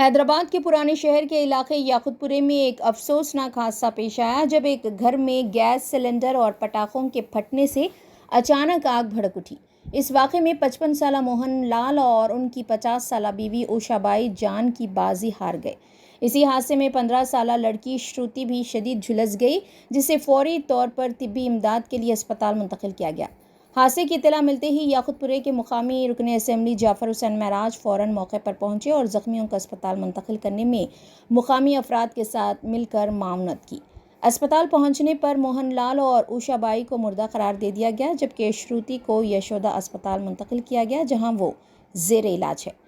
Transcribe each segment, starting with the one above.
हैदराबाद के पुराने शहर के इलाके याकुतपुरे में एक अफसोसनाक हादसा पेश आया जब एक घर में गैस सिलेंडर और पटाखों के फटने से अचानक आग भड़क उठी। इस वाक़े में 55 साला मोहन लाल और उनकी 50 साला बीवी उषाबाई जान की बाजी हार गए। इसी हादसे में 15 साला लड़की श्रुति भी शदीद झुलस गई, जिसे फौरी तौर पर तिब्बी इमदाद के लिए अस्पताल मुंतकिल किया गया। हादसे की इत्तला मिलते ही याकुतपुरे के मुकामी रुकने असेंबली जाफर हुसैन महराज फ़ौरन मौके पर पहुंचे और ज़ख्मियों को अस्पताल मुंतकिल करने में मुकामी अफराद के साथ मिलकर मावनत की। अस्पताल पहुंचने पर मोहन लाल और उषाबाई को मुर्दा करार दे दिया गया, जबकि श्रुति को यशोदा अस्पताल मुंतकिल किया गया, जहां वो ज़ेर इलाज है।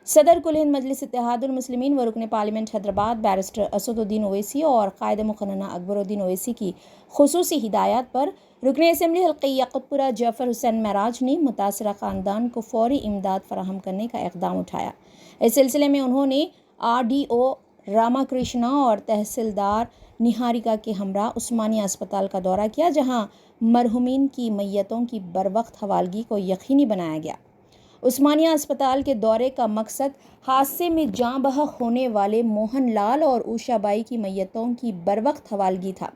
सदर कुल हिंद मजलिस इत्तेहादुल मुस्लिमीन व रुकने पार्लियामेंट हैदराबाद बैरिस्टर असदुद्दीन ओवैसी और कायद मुक़न्नना अकबरुद्दीन ओवैसी की खुसूसी हिदायत पर रुकने असेंबली हल्के याकुतपुरा जाफर हुसैन महराज ने मुतासरा ख़ानदान को फौरी इमदाद फराहम करने का इक़दाम उठाया। इस सिलसिले में उन्होंने RDO रामाकृष्णा और तहसीलदार निहारिका के हमरा उस्मानिया अस्पताल का दौरा किया, जहां मरहुमीन की मैयतों की बरवक्त हवालगी को यकीनी बनाया गया। उस्मानिया अस्पताल के दौरे का मकसद हादसे में जाँ बहक होने वाले मोहन लाल और उषाबाई की मैयतों की बरवक्त हवालगी था।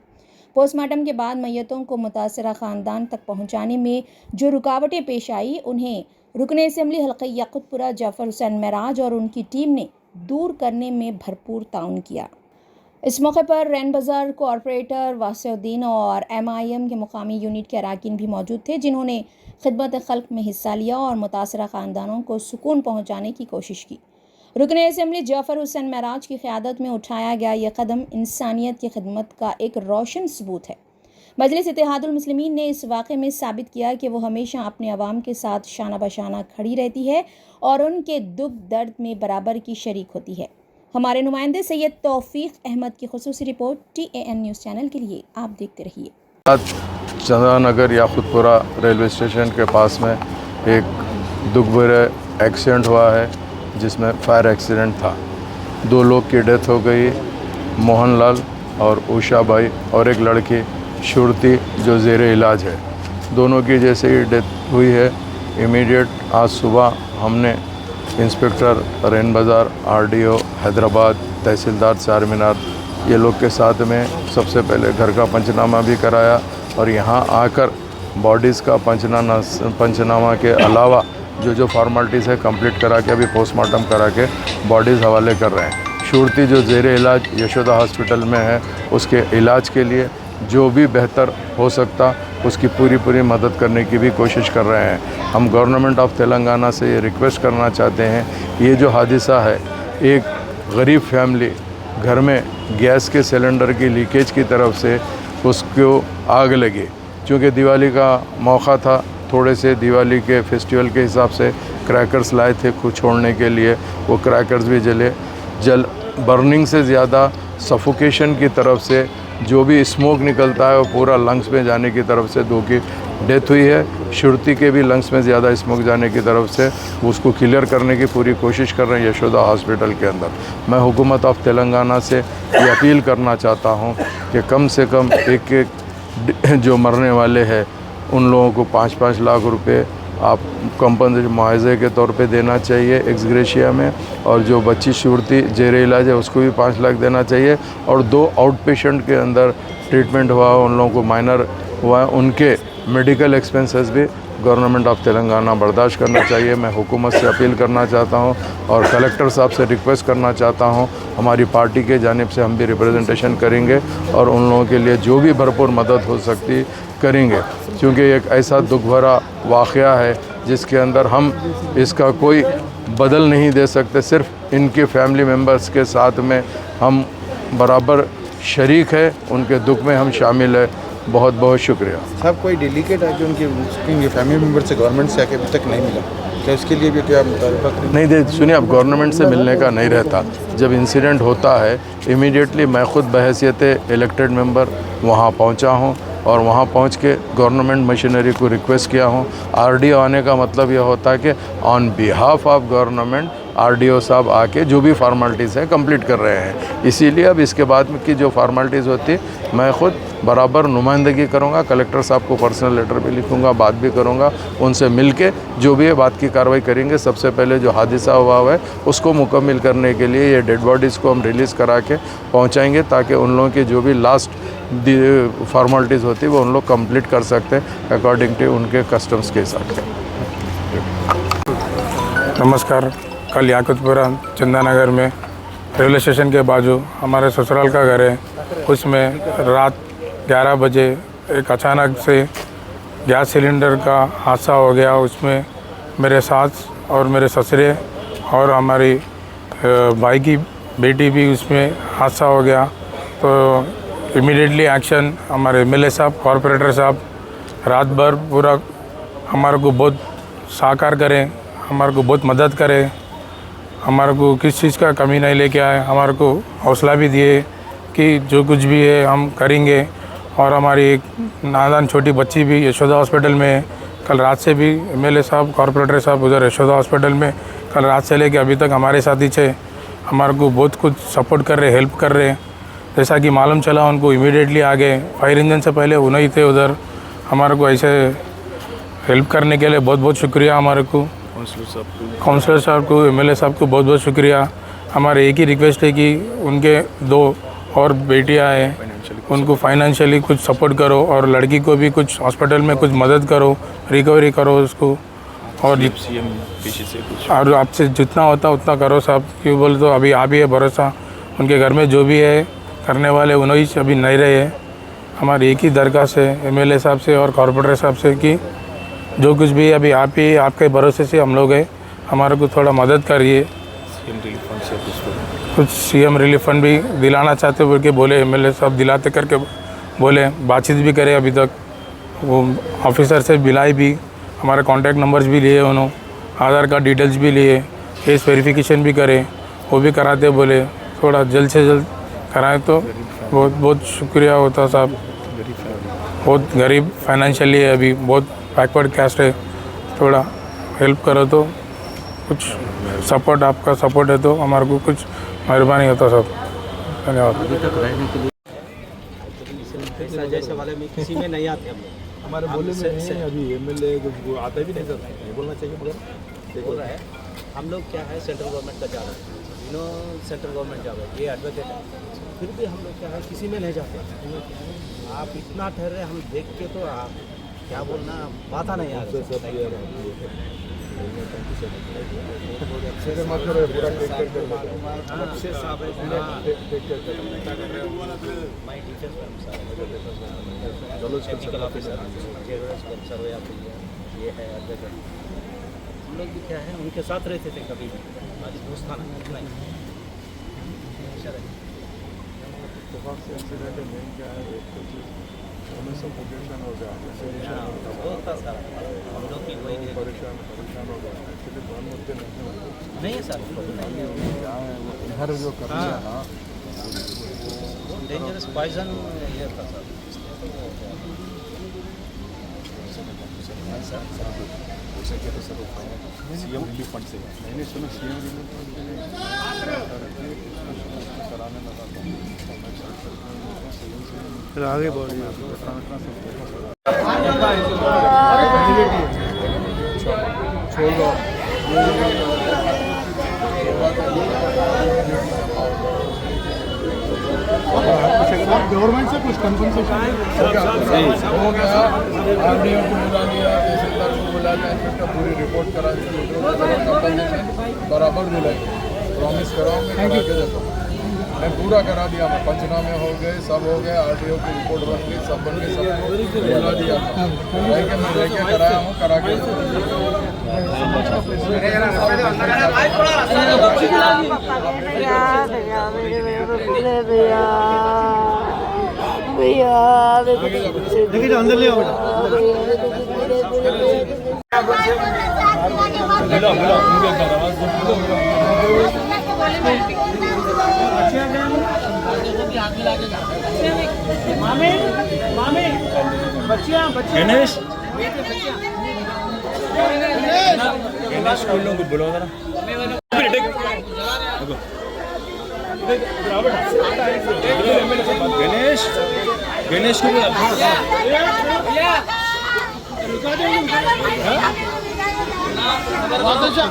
पोस्टमार्टम के बाद मैयतों को मुतासरा ख़ानदान तक पहुंचाने में जो रुकावटें पेश आई, उन्हें रुकने असेंबली हल्का याकुतपुरा जाफर हुसैन महराज और उनकी टीम ने दूर करने में भरपूर ताउन किया। इस मौके पर रैन बाज़ार कॉरपोरेटर वासिउद्दीन और MIM के मुकामी यूनिट के अरकान भी मौजूद थे, जिन्होंने खिदमत खल्क में हिस्सा लिया और मुतासरा ख़ानदानों को सुकून पहुँचाने की कोशिश की। रुकने असेंबली जाफर हुसैन महराज की क़यादत में उठाया गया यह कदम इंसानियत की खिदमत का एक रोशन सबूत है। मजलिस इत्तेहादुल मुस्लिमीन ने इस वाक़े में साबित किया कि वो हमेशा अपने अवाम के साथ शाना बशाना खड़ी रहती है और उनके दुख दर्द में बराबर की शरीक होती है। हमारे नुमाइंदे सैयद तौफीक अहमद की खुसूसी रिपोर्ट TAN न्यूज़ चैनल के लिए आप देखते रहिए। चंदानगर याकुतपुरा रेलवे स्टेशन के पास में एक दुख भरा एक्सीडेंट हुआ है, जिसमें फायर एक्सीडेंट था। 2 लोग की डेथ हो गई, मोहन लाल और उषाबाई, और एक लड़की श्रुति जो ज़ेर इलाज है। दोनों की जैसे ही डेथ हुई है, इमीडिएट आज सुबह हमने इंस्पेक्टर रैन बाज़ार, RDO हैदराबाद, तहसीलदार चारमीनार, ये लोग के साथ में सबसे पहले घर का पंचनामा भी कराया और यहाँ आकर बॉडीज़ का पंचनामा के अलावा जो फॉर्मेलिटीज़ है कंप्लीट करा के अभी पोस्टमार्टम करा के बॉडीज़ हवाले कर रहे हैं। श्रुति जो ज़ेर इलाज यशोदा हॉस्पिटल में है, उसके इलाज के लिए जो भी बेहतर हो सकता उसकी पूरी मदद करने की भी कोशिश कर रहे हैं। हम गवर्नमेंट ऑफ तेलंगाना से ये रिक्वेस्ट करना चाहते हैं, ये जो हादसा है, एक गरीब फैमिली घर में गैस के सिलेंडर की लीकेज की तरफ से उसको आग लगी, क्योंकि दिवाली का मौका था, थोड़े से दिवाली के फेस्टिवल के हिसाब से क्रैकर्स लाए थे खुद छोड़ने के लिए, वो क्रैकर्स भी जल बर्निंग से ज़्यादा सफोकेशन की तरफ से जो भी स्मोक निकलता है वो पूरा लंग्स में जाने की तरफ से 2 की डेथ हुई है। श्रुति के भी लंग्स में ज़्यादा स्मोक जाने की तरफ से उसको क्लियर करने की पूरी कोशिश कर रहे हैं यशोदा हॉस्पिटल के अंदर। मैं हुकूमत ऑफ तेलंगाना से ये अपील करना चाहता हूँ कि कम से कम एक जो मरने वाले हैं उन लोगों को 5-5 लाख रुपए आप कंपनसेशन मुआवजे के तौर पे देना चाहिए एक्स ग्रेशिया में, और जो बच्ची श्रुति ज़ेर इलाज है उसको भी 5 लाख देना चाहिए, और 2 आउट पेशेंट के अंदर ट्रीटमेंट हुआ उन लोगों को माइनर हुआ, उनके मेडिकल एक्सपेंसेस भी गवर्नमेंट ऑफ तेलंगाना बर्दाश्त करना चाहिए। मैं हुकूमत से अपील करना चाहता हूं और कलेक्टर साहब से रिक्वेस्ट करना चाहता हूं, हमारी पार्टी के जानिब से हम भी रिप्रेजेंटेशन करेंगे और उन लोगों के लिए जो भी भरपूर मदद हो सकती करेंगे, क्योंकि एक ऐसा दुख भरा वाक़या है जिसके अंदर हम इसका कोई बदल नहीं दे सकते। सिर्फ इनके फैमिली मेम्बर्स के साथ में हम बराबर शरीक है, उनके दुख में हम शामिल है। बहुत बहुत शुक्रिया। साहब, कोई डेलीकेट है जो उनके फैमिली मेम्बर से गवर्नमेंट से आके अभी तक नहीं मिला, क्या उसके लिए भी क्या मुतालबा करें? नहीं दे सुनिए, अब गवर्नमेंट से मिलने का नहीं रहता। जब इंसिडेंट होता है इमीडिएटली मैं खुद बहैसियत इलेक्टेड मेंबर वहाँ पहुँचा हूँ और वहाँ पहुँच के गवर्नमेंट मशीनरी को रिक्वेस्ट किया हूँ। RDO आने का मतलब यह होता है कि on behalf of government RDO साहब आके जो भी फार्मेलिटीज़ है कंप्लीट कर रहे हैं। इसीलिए अब इसके बाद की जो फार्मेलिटीज़ होती है मैं ख़ुद बराबर नुमाइंदगी करूँगा, कलेक्टर साहब को पर्सनल लेटर भी लिखूँगा, बात भी करूँगा, उनसे मिल के जो भी है बात की कार्रवाई करेंगे। सबसे पहले जो हादसा हुआ है उसको मुकम्मल करने के लिए ये डेड बॉडीज़ को हम रिलीज़ करा के पहुँचाएँगे, ताकि उन लोगों की जो भी लास्ट फॉर्मेलिटीज़ होती है वो उन लोग कंप्लीट कर सकते हैं अकॉर्डिंग टू उनके कस्टम्स के हिसाब से। नमस्कार। कल याकुतपुरा चंदानगर में रेलवे स्टेशन के बाजू हमारे ससुराल का घर है, उसमें रात 11 बजे एक अचानक से गैस सिलेंडर का हादसा हो गया। उसमें मेरे सास और मेरे ससुरे और हमारी भाई की बेटी भी उसमें हादसा हो गया। तो इमीडिएटली एक्शन हमारे एमएलए साहब, कॉरपोरेटर साहब रात भर पूरा हमारे को बहुत साकार करें, हमारे को बहुत मदद करें, हमारे को किस चीज़ का कमी नहीं लेके आए, हमारे को हौसला भी दिए कि जो कुछ भी है हम करेंगे। और हमारी एक नादान छोटी बच्ची भी यशोदा हॉस्पिटल में है। कल रात से भी एमएलए साहब, कॉरपोरेटर साहब उधर यशोदा हॉस्पिटल में कल रात से लेके अभी तक हमारे साथ ही थे, हमारे को बहुत कुछ सपोर्ट कर रहे, हेल्प कर रहे। जैसा कि मालूम चला उनको इमीडिएटली आ गए, फायर इंजन से पहले उन्हीं थे उधर। हमारे को ऐसे हेल्प करने के लिए बहुत बहुत शुक्रिया। हमारे को काउंसलर साहब को, एमएलए साहब को बहुत बहुत शुक्रिया। हमारे एक ही रिक्वेस्ट है कि उनके 2 और बेटियां हैं, उनको फाइनेंशियली कुछ सपोर्ट करो और लड़की को भी कुछ हॉस्पिटल में कुछ मदद करो, रिकवरी करो उसको। और आपसे जितना होता उतना करो साहब, क्यों बोले तो अभी आप ही है भरोसा। उनके घर में जो भी है करने वाले उन्हीं अभी नहीं रहे हैं। हमारी एक ही दरख्वास्त है एमएलए साहब से और कॉरपोरेटर साहब से कि जो कुछ भी अभी आप ही, आपके भरोसे से हम लोग हैं, हमारे को थोड़ा मदद करिए। कुछ सीएम रिलीफ फंड भी दिलाना चाहते बोल के बोले, एमएलए साहब दिलाते करके बोले, बातचीत भी करे। अभी तक वो ऑफिसर से मिलाई भी, हमारे कॉन्टैक्ट नंबर्स भी लिए उन्होंने, आधार कार्ड डिटेल्स भी लिए, केस वेरिफिकेशन भी करे, वो भी कराते बोले। थोड़ा जल्द से जल्द कराएं तो बहुत बहुत शुक्रिया होता साहब। बहुत गरीब फाइनेंशियली है, अभी बहुत बैकवर्ड कास्ट है, थोड़ा हेल्प करो तो कुछ सपोर्ट, आपका सपोर्ट है तो हमारे को कुछ मेहरबानी होता सब। धन्यवाद। जैसे वाले में किसी में नहीं आते हम लोग, हमारे बोले में नहीं अभी एमएलए कुछ आता भी नहीं सर, नहीं बोलना चाहिए मगर बोल रहा है। हम लोग क्या है सेंट्रल गवर्नमेंट का जा रहा है, सेंट्रल गवर्नमेंट जा रहा है, ये एडवोकेट है, फिर भी हम लोग क्या है किसी में नहीं जाते। आप इतना ठहरे, हम देख के तो आप क्या बोलना, बात नहीं आ रही। ये है एडवोकेट, हम लोग भी क्या है उनके साथ रहते थे कभी भी, हमारी दोस्ताना नहीं। हम लोग की वही नहीं है सर, इधर जो कर रहा है ना डेंजरस पॉइजन ये था सर। सीएम रिलीफ फंड से मैंने सुना, सीएम रिलीफ फंड कराने लगा फिर आगे बढ़ छोड़ दो। गवर्नमेंट से कुछ कंपनसेशन हो गया, आरडीओ को बुला लिया, तहसीलदार को बुला लिया, इनका पूरी रिपोर्ट करा दी, कंपनसेशन बराबर दिलाएंगे, प्रॉमिस कराओगे, करा के देखो। मैं पूरा करा दिया, मैं पंचनामे हो गए, सब हो गए, आरडीओ की रिपोर्ट बन गई, सब बन गई, सबको बुला दिया था। मैं लेके कराया हूँ, करा के देखिए अंदर ले आओ गणेश गणेश को बुलाओ जरा। गणेश गणेश को बहुत अच्छा